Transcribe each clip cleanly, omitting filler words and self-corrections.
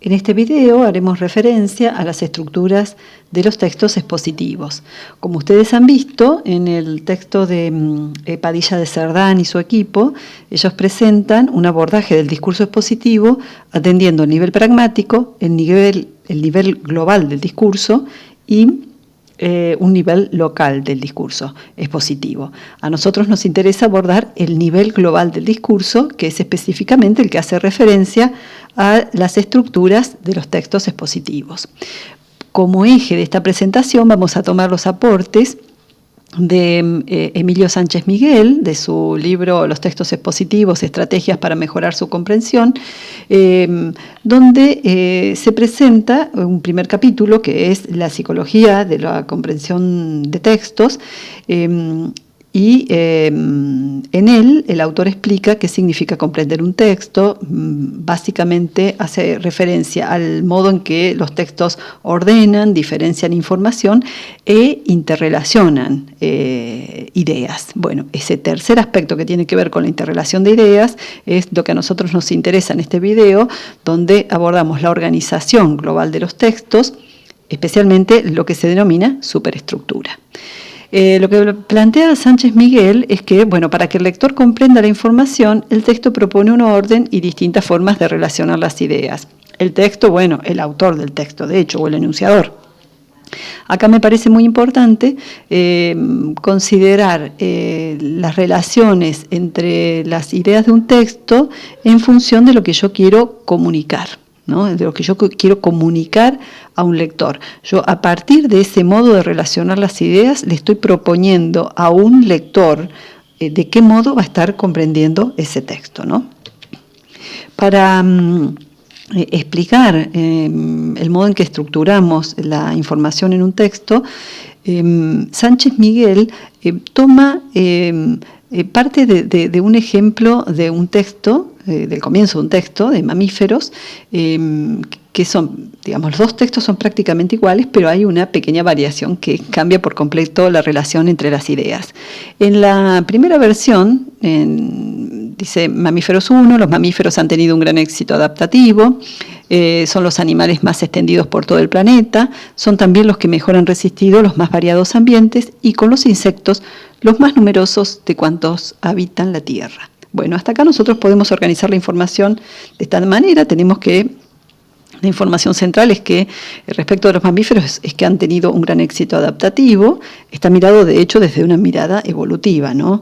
En este video haremos referencia a las estructuras de los textos expositivos. Como ustedes han visto, en el texto de Padilla de Cerdán y su equipo, ellos presentan un abordaje del discurso expositivo atendiendo el nivel pragmático, el nivel global del discurso y un nivel local del discurso expositivo. A nosotros nos interesa abordar el nivel global del discurso, que es específicamente el que hace referencia a las estructuras de los textos expositivos. Como eje de esta presentación vamos a tomar los aportes de Emilio Sánchez Miguel, de su libro Los textos expositivos, estrategias para mejorar su comprensión, donde se presenta un primer capítulo que es la psicología de la comprensión de textos, y en él el autor explica qué significa comprender un texto. Básicamente hace referencia al modo en que los textos ordenan, diferencian información e interrelacionan ideas. Bueno, ese tercer aspecto que tiene que ver con la interrelación de ideas es lo que a nosotros nos interesa en este video, donde abordamos la organización global de los textos, especialmente lo que se denomina superestructura. Lo que plantea Sánchez Miguel es que, bueno, para que el lector comprenda la información, el texto propone un orden y distintas formas de relacionar las ideas. El texto, bueno, el autor del texto, de hecho, o el enunciador. Acá me parece muy importante considerar las relaciones entre las ideas de un texto en función de lo que yo quiero comunicar, ¿no? De lo que yo quiero comunicar a un lector. Yo, a partir de ese modo de relacionar las ideas, le estoy proponiendo a un lector de qué modo va a estar comprendiendo ese texto, ¿no? Para explicar el modo en que estructuramos la información en un texto, Sánchez Miguel toma parte de un ejemplo de un texto, del comienzo de un texto de mamíferos, que son, digamos, los dos textos son prácticamente iguales, pero hay una pequeña variación que cambia por completo la relación entre las ideas. En la primera versión, dice Mamíferos 1, los mamíferos han tenido un gran éxito adaptativo, son los animales más extendidos por todo el planeta, son también los que mejor han resistido los más variados ambientes y con los insectos los más numerosos de cuantos habitan la Tierra. Bueno, hasta acá nosotros podemos organizar la información de esta manera. Tenemos que, la información central es que respecto de los mamíferos es que han tenido un gran éxito adaptativo. Está mirado, de hecho, desde una mirada evolutiva, ¿no?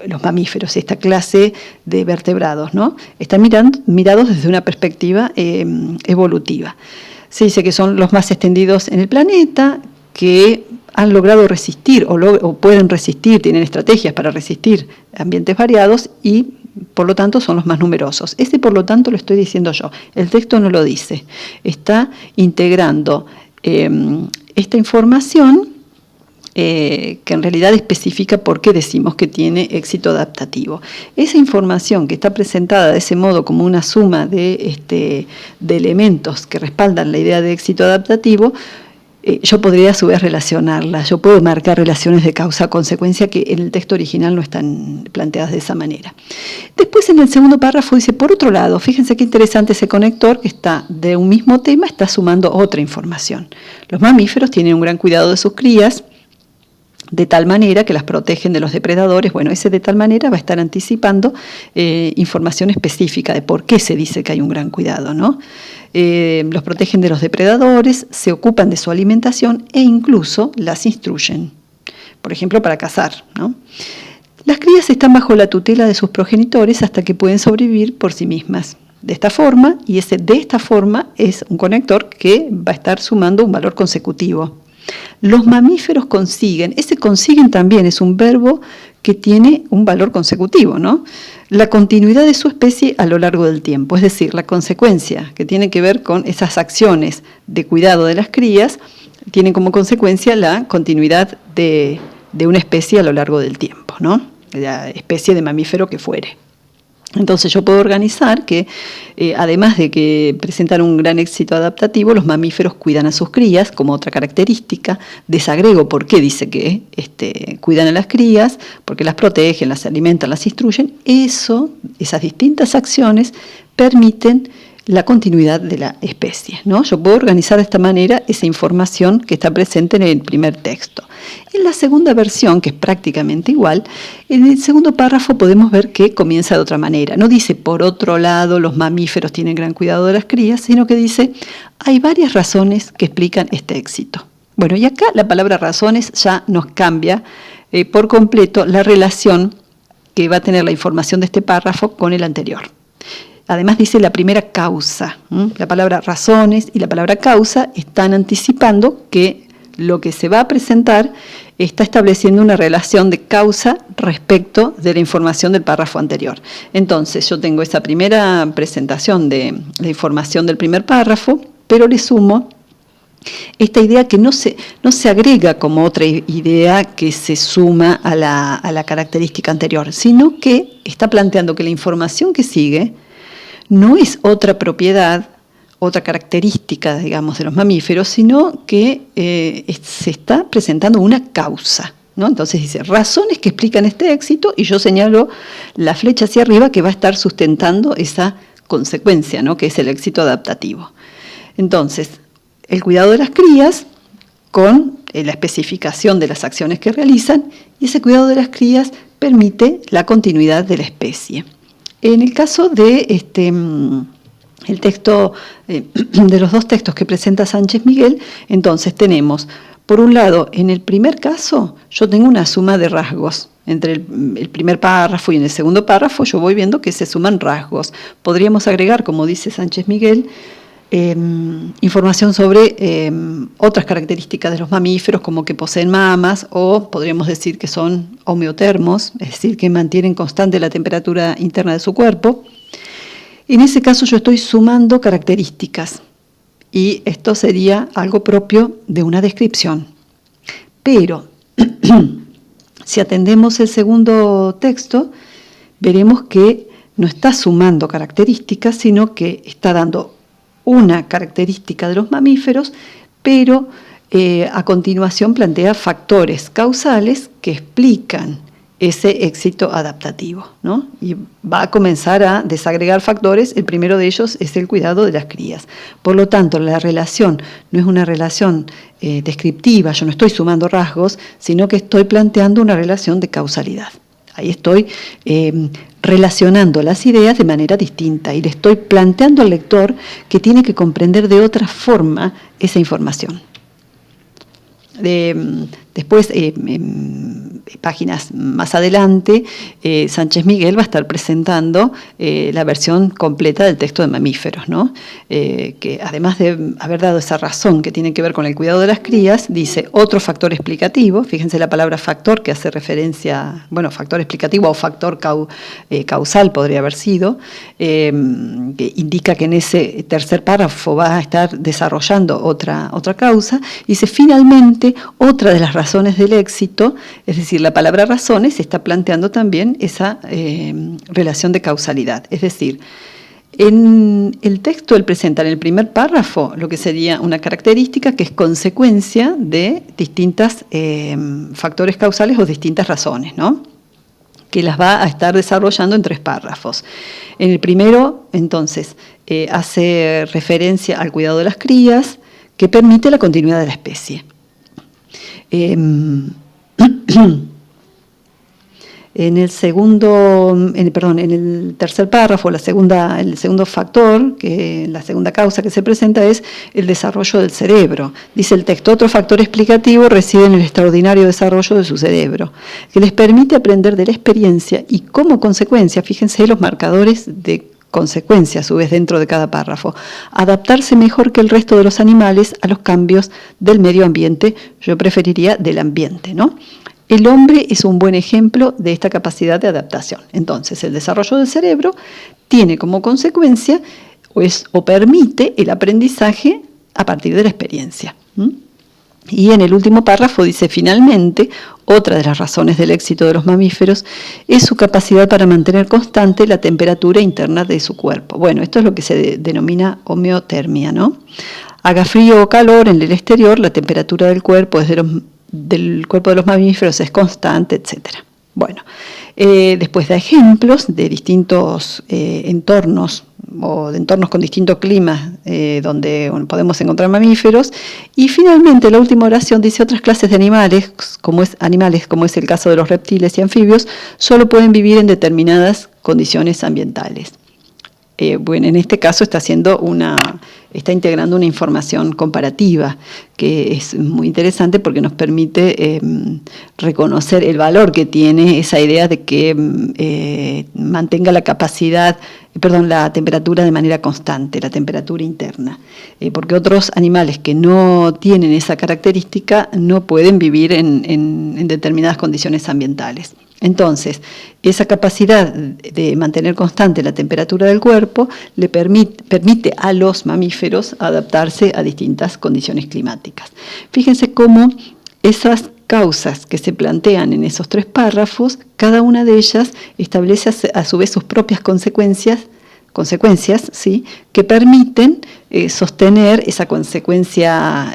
Los mamíferos, esta clase de vertebrados, ¿no? Están mirados desde una perspectiva evolutiva. Se dice que son los más extendidos en el planeta, que han logrado resistir o pueden resistir, tienen estrategias para resistir ambientes variados y por lo tanto son los más numerosos. Ese por lo tanto lo estoy diciendo yo, el texto no lo dice. Está integrando esta información que en realidad especifica por qué decimos que tiene éxito adaptativo. Esa información que está presentada de ese modo como una suma de elementos que respaldan la idea de éxito adaptativo, yo podría a su vez relacionarla, yo puedo marcar relaciones de causa-consecuencia que en el texto original no están planteadas de esa manera. Después en el segundo párrafo dice, por otro lado, fíjense qué interesante ese conector que está de un mismo tema, está sumando otra información. Los mamíferos tienen un gran cuidado de sus crías, de tal manera que las protegen de los depredadores. Bueno, ese de tal manera va a estar anticipando información específica de por qué se dice que hay un gran cuidado, ¿no? Los protegen de los depredadores, se ocupan de su alimentación e incluso las instruyen, por ejemplo, para cazar, ¿no? Las crías están bajo la tutela de sus progenitores hasta que pueden sobrevivir por sí mismas. De esta forma, y ese de esta forma es un conector que va a estar sumando un valor consecutivo. Los mamíferos consiguen, ese consiguen también es un verbo que tiene un valor consecutivo, ¿no? La continuidad de su especie a lo largo del tiempo, es decir, la consecuencia que tiene que ver con esas acciones de cuidado de las crías, tienen como consecuencia la continuidad de una especie a lo largo del tiempo, ¿no? La especie de mamífero que fuere. Entonces yo puedo organizar que, además de que presentan un gran éxito adaptativo, los mamíferos cuidan a sus crías como otra característica. Desagrego por qué dice que cuidan a las crías, porque las protegen, las alimentan, las instruyen. Esas distintas acciones permiten la continuidad de la especie, ¿no? Yo puedo organizar de esta manera esa información que está presente en el primer texto. En la segunda versión, que es prácticamente igual, en el segundo párrafo podemos ver que comienza de otra manera. No dice, por otro lado, los mamíferos tienen gran cuidado de las crías, sino que dice, hay varias razones que explican este éxito. Bueno, y acá la palabra razones ya nos cambia por completo la relación que va a tener la información de este párrafo con el anterior. Además dice la primera causa. La palabra razones y la palabra causa están anticipando que lo que se va a presentar está estableciendo una relación de causa respecto de la información del párrafo anterior. Entonces yo tengo esa primera presentación de la información del primer párrafo, pero le sumo esta idea que no se agrega como otra idea que se suma a la característica anterior, sino que está planteando que la información que sigue no es otra propiedad, otra característica, digamos, de los mamíferos, sino que se está presentando una causa, ¿no? Entonces dice, razones que explican este éxito, y yo señalo la flecha hacia arriba que va a estar sustentando esa consecuencia, ¿no? Que es el éxito adaptativo. Entonces, el cuidado de las crías con la especificación de las acciones que realizan, y ese cuidado de las crías permite la continuidad de la especie. En el caso de el texto, de los dos textos que presenta Sánchez Miguel, entonces tenemos, por un lado, en el primer caso, yo tengo una suma de rasgos. Entre el primer párrafo y en el segundo párrafo yo voy viendo que se suman rasgos. Podríamos agregar, como dice Sánchez Miguel, información sobre otras características de los mamíferos, como que poseen mamas, o podríamos decir que son homeotermos, es decir, que mantienen constante la temperatura interna de su cuerpo. En ese caso yo estoy sumando características, y esto sería algo propio de una descripción. Pero, si atendemos el segundo texto, veremos que no está sumando características, sino que está dando una característica de los mamíferos, pero a continuación plantea factores causales que explican ese éxito adaptativo, ¿no? Y va a comenzar a desagregar factores. El primero de ellos es el cuidado de las crías. Por lo tanto, la relación no es una relación descriptiva, yo no estoy sumando rasgos, sino que estoy planteando una relación de causalidad. Ahí estoy relacionando las ideas de manera distinta y le estoy planteando al lector que tiene que comprender de otra forma esa información. Después, páginas más adelante, Sánchez Miguel va a estar presentando la versión completa del texto de mamíferos, ¿no? Que además de haber dado esa razón que tiene que ver con el cuidado de las crías, dice otro factor explicativo. Fíjense la palabra factor, que hace referencia, bueno, factor explicativo o factor causal podría haber sido, que indica que en ese tercer párrafo va a estar desarrollando otra causa. Dice, finalmente, otra de las razones del éxito, es decir, la palabra razones está planteando también esa relación de causalidad. Es decir, en el texto él presenta en el primer párrafo lo que sería una característica que es consecuencia de distintos factores causales o distintas razones, ¿no? Que las va a estar desarrollando en 3 párrafos. En el primero, entonces, hace referencia al cuidado de las crías, que permite la continuidad de la especie. En el tercer párrafo, el segundo factor, la segunda causa que se presenta es el desarrollo del cerebro. Dice el texto, otro factor explicativo reside en el extraordinario desarrollo de su cerebro, que les permite aprender de la experiencia y como consecuencia, fíjense los marcadores de consecuencia a su vez dentro de cada párrafo, adaptarse mejor que el resto de los animales a los cambios del medio ambiente, yo preferiría del ambiente, ¿no? El hombre es un buen ejemplo de esta capacidad de adaptación. Entonces, el desarrollo del cerebro tiene como consecuencia o permite el aprendizaje a partir de la experiencia. Y en el último párrafo dice, finalmente, otra de las razones del éxito de los mamíferos es su capacidad para mantener constante la temperatura interna de su cuerpo. Bueno, esto es lo que se denomina homeotermia, ¿no? Haga frío o calor en el exterior, la temperatura del cuerpo del cuerpo de los mamíferos es constante, etc. Bueno, después da ejemplos de distintos entornos o de entornos con distintos climas donde podemos encontrar mamíferos. Y finalmente la última oración dice: otras clases de animales, como es el caso de los reptiles y anfibios, solo pueden vivir en determinadas condiciones ambientales. Bueno, en este caso está integrando una información comparativa que es muy interesante porque nos permite reconocer el valor que tiene esa idea de que mantenga la temperatura de manera constante, la temperatura interna, porque otros animales que no tienen esa característica no pueden vivir en determinadas condiciones ambientales. Entonces, esa capacidad de mantener constante la temperatura del cuerpo le permite a los mamíferos adaptarse a distintas condiciones climáticas. Fíjense cómo esas causas que se plantean en esos 3 párrafos, cada una de ellas establece a su vez sus propias consecuencias, ¿sí?, que permiten sostener esa consecuencia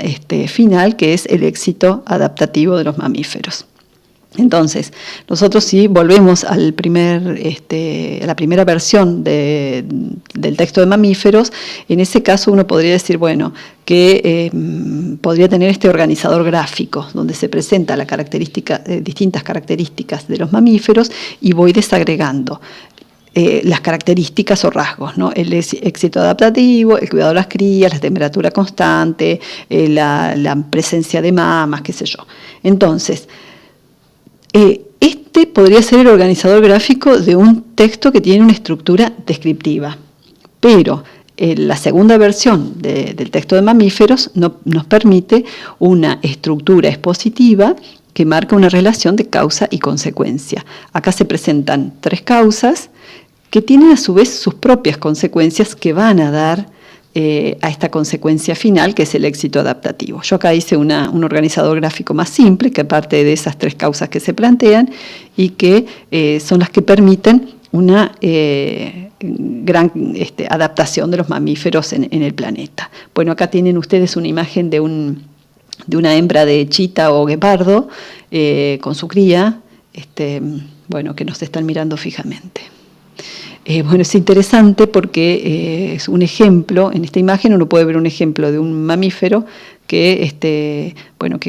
final, que es el éxito adaptativo de los mamíferos. Entonces, nosotros si volvemos a la primera versión del texto de mamíferos, en ese caso uno podría decir, bueno, que podría tener este organizador gráfico, donde se presenta distintas características de los mamíferos y voy desagregando las características o rasgos, ¿no? El éxito adaptativo, el cuidado de las crías, la temperatura constante, la presencia de mamas, qué sé yo. Entonces, este podría ser el organizador gráfico de un texto que tiene una estructura descriptiva, pero la segunda versión del texto de mamíferos nos permite una estructura expositiva que marca una relación de causa y consecuencia. Acá se presentan 3 causas que tienen a su vez sus propias consecuencias que van a dar a esta consecuencia final, que es el éxito adaptativo. Yo acá hice un organizador gráfico más simple, que parte de esas 3 causas que se plantean y que son las que permiten una gran adaptación de los mamíferos en el planeta. Bueno, acá tienen ustedes una imagen de una hembra de chita o guepardo con su cría, que nos están mirando fijamente. Bueno, es interesante porque es un ejemplo, en esta imagen uno puede ver un ejemplo de un mamífero que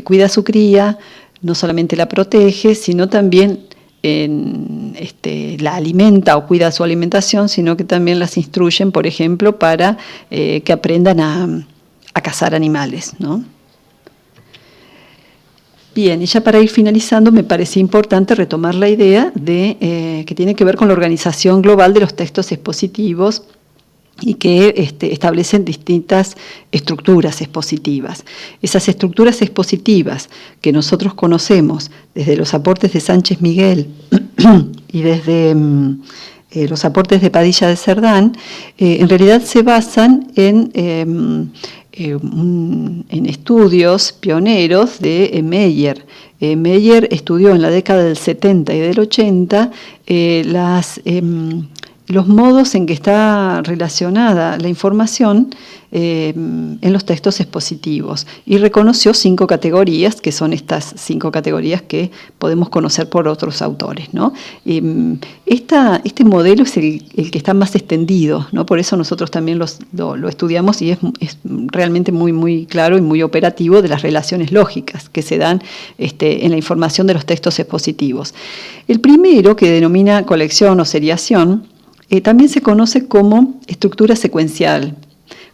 cuida a su cría, no solamente la protege, sino también la alimenta o cuida su alimentación, sino que también las instruyen, por ejemplo, para que aprendan a cazar animales, ¿no? Bien, y ya para ir finalizando, me parecía importante retomar la idea que tiene que ver con la organización global de los textos expositivos y que establecen distintas estructuras expositivas. Esas estructuras expositivas que nosotros conocemos desde los aportes de Sánchez Miguel y desde los aportes de Padilla de Cerdán, en realidad se basan en estudios pioneros de Meyer. Meyer estudió en la década del 70 y del 80 los modos en que está relacionada la información en los textos expositivos y reconoció 5 categorías, que son estas 5 categorías que podemos conocer por otros autores, ¿no? Este modelo es el que está más extendido, ¿no? Por eso nosotros también lo estudiamos y es realmente muy, muy claro y muy operativo de las relaciones lógicas que se dan en la información de los textos expositivos. El primero, que denomina colección o seriación, también se conoce como estructura secuencial.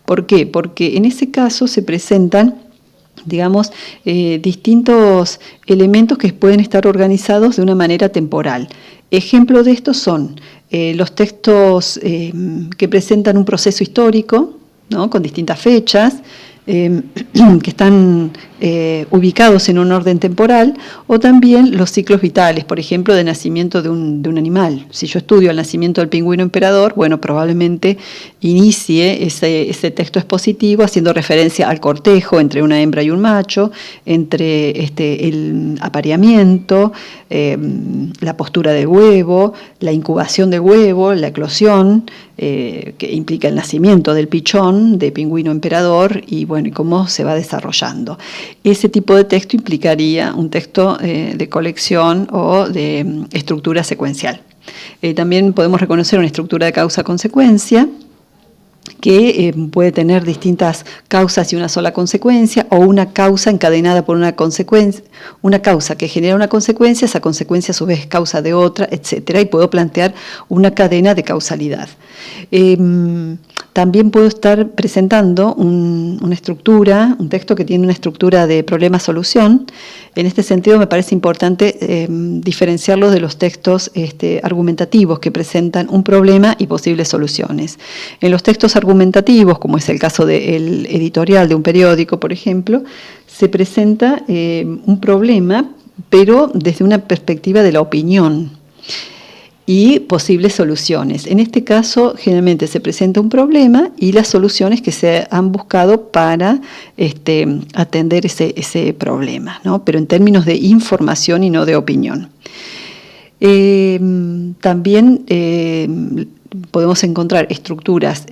¿Por qué? Porque en ese caso se presentan, digamos, distintos elementos que pueden estar organizados de una manera temporal. Ejemplo de estos son los textos que presentan un proceso histórico, ¿no?, con distintas fechas, que están ubicados en un orden temporal, o también los ciclos vitales, por ejemplo, de nacimiento de un animal. Si yo estudio el nacimiento del pingüino emperador, bueno, probablemente inicie ese texto expositivo haciendo referencia al cortejo entre una hembra y un macho, entre el apareamiento, la postura del huevo, la incubación del huevo, la eclosión, que implica el nacimiento del pichón de pingüino emperador y cómo se va desarrollando. Ese tipo de texto implicaría un texto de colección o de estructura secuencial. También podemos reconocer una estructura de causa-consecuencia, que puede tener distintas causas y una sola consecuencia, o una causa encadenada por una consecuencia, una causa que genera una consecuencia, esa consecuencia a su vez es causa de otra, etcétera, y puedo plantear una cadena de causalidad. También puedo estar presentando una estructura, un texto que tiene una estructura de problema-solución. En este sentido me parece importante diferenciarlo de los textos argumentativos que presentan un problema y posibles soluciones. En los textos argumentativos, como es el caso del editorial de un periódico, por ejemplo, se presenta un problema, pero desde una perspectiva de la opinión y posibles soluciones. En este caso, generalmente se presenta un problema y las soluciones que se han buscado para atender ese problema, ¿no? Pero en términos de información y no de opinión. También podemos encontrar estructuras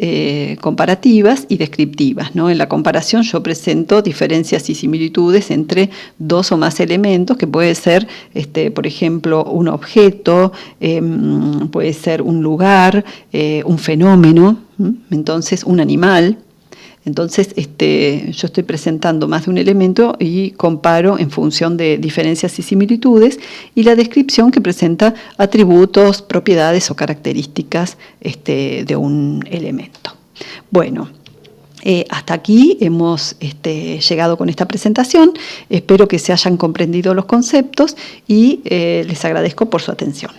comparativas y descriptivas, ¿no? En la comparación yo presento diferencias y similitudes entre dos o más elementos, que puede ser, por ejemplo, un objeto, puede ser un lugar, un fenómeno, entonces un animal. Entonces, yo estoy presentando más de un elemento y comparo en función de diferencias y similitudes, y la descripción que presenta atributos, propiedades o características de un elemento. Bueno, hasta aquí hemos llegado con esta presentación. Espero que se hayan comprendido los conceptos y les agradezco por su atención.